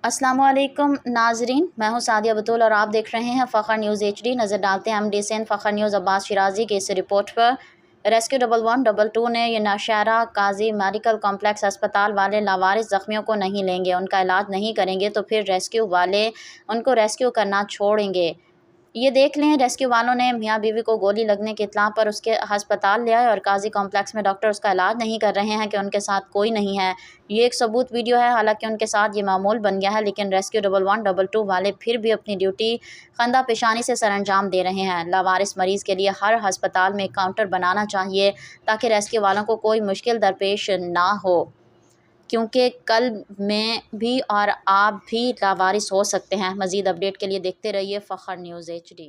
अस्सलामुअलैकुम नाजरीन, मैं हूं सादिया बतूल और आप देख रहे हैं फ़खर न्यूज़ HD। नज़र डालते हैं MD SN Fakhar news Abbas Shirazi की इस रिपोर्ट पर। रेस्क्यू 1112 ने ये नौशहरा काजी मेडिकल कॉम्प्लेक्स अस्पताल वाले लावारिस ज़ख्मियों को नहीं लेंगे, उनका इलाज नहीं करेंगे तो फिर रेस्क्यू वाले उनको रेस्क्यू करना छोड़ेंगे। ये देख लें, रेस्क्यू वालों ने मियाँ बीवी को गोली लगने की इत्तला पर उसके हस्पताल ले आए और काजी कॉम्प्लेक्स में डॉक्टर उसका इलाज नहीं कर रहे हैं कि उनके साथ कोई नहीं है। ये एक सबूत वीडियो है, हालांकि उनके साथ ये मामूल बन गया है, लेकिन रेस्क्यू 1122 वाले फिर भी अपनी ड्यूटी खंदा पेशानी से सरअंजाम दे रहे हैं। लावारिस मरीज़ के लिए हर हस्पताल में काउंटर बनाना चाहिए ताकि रेस्क्यू वालों को कोई मुश्किल दरपेश ना हो, क्योंकि कल में भी और आप भी लावारिस हो सकते हैं। मज़ीद अपडेट के लिए देखते रहिए फ़खर न्यूज़ HD।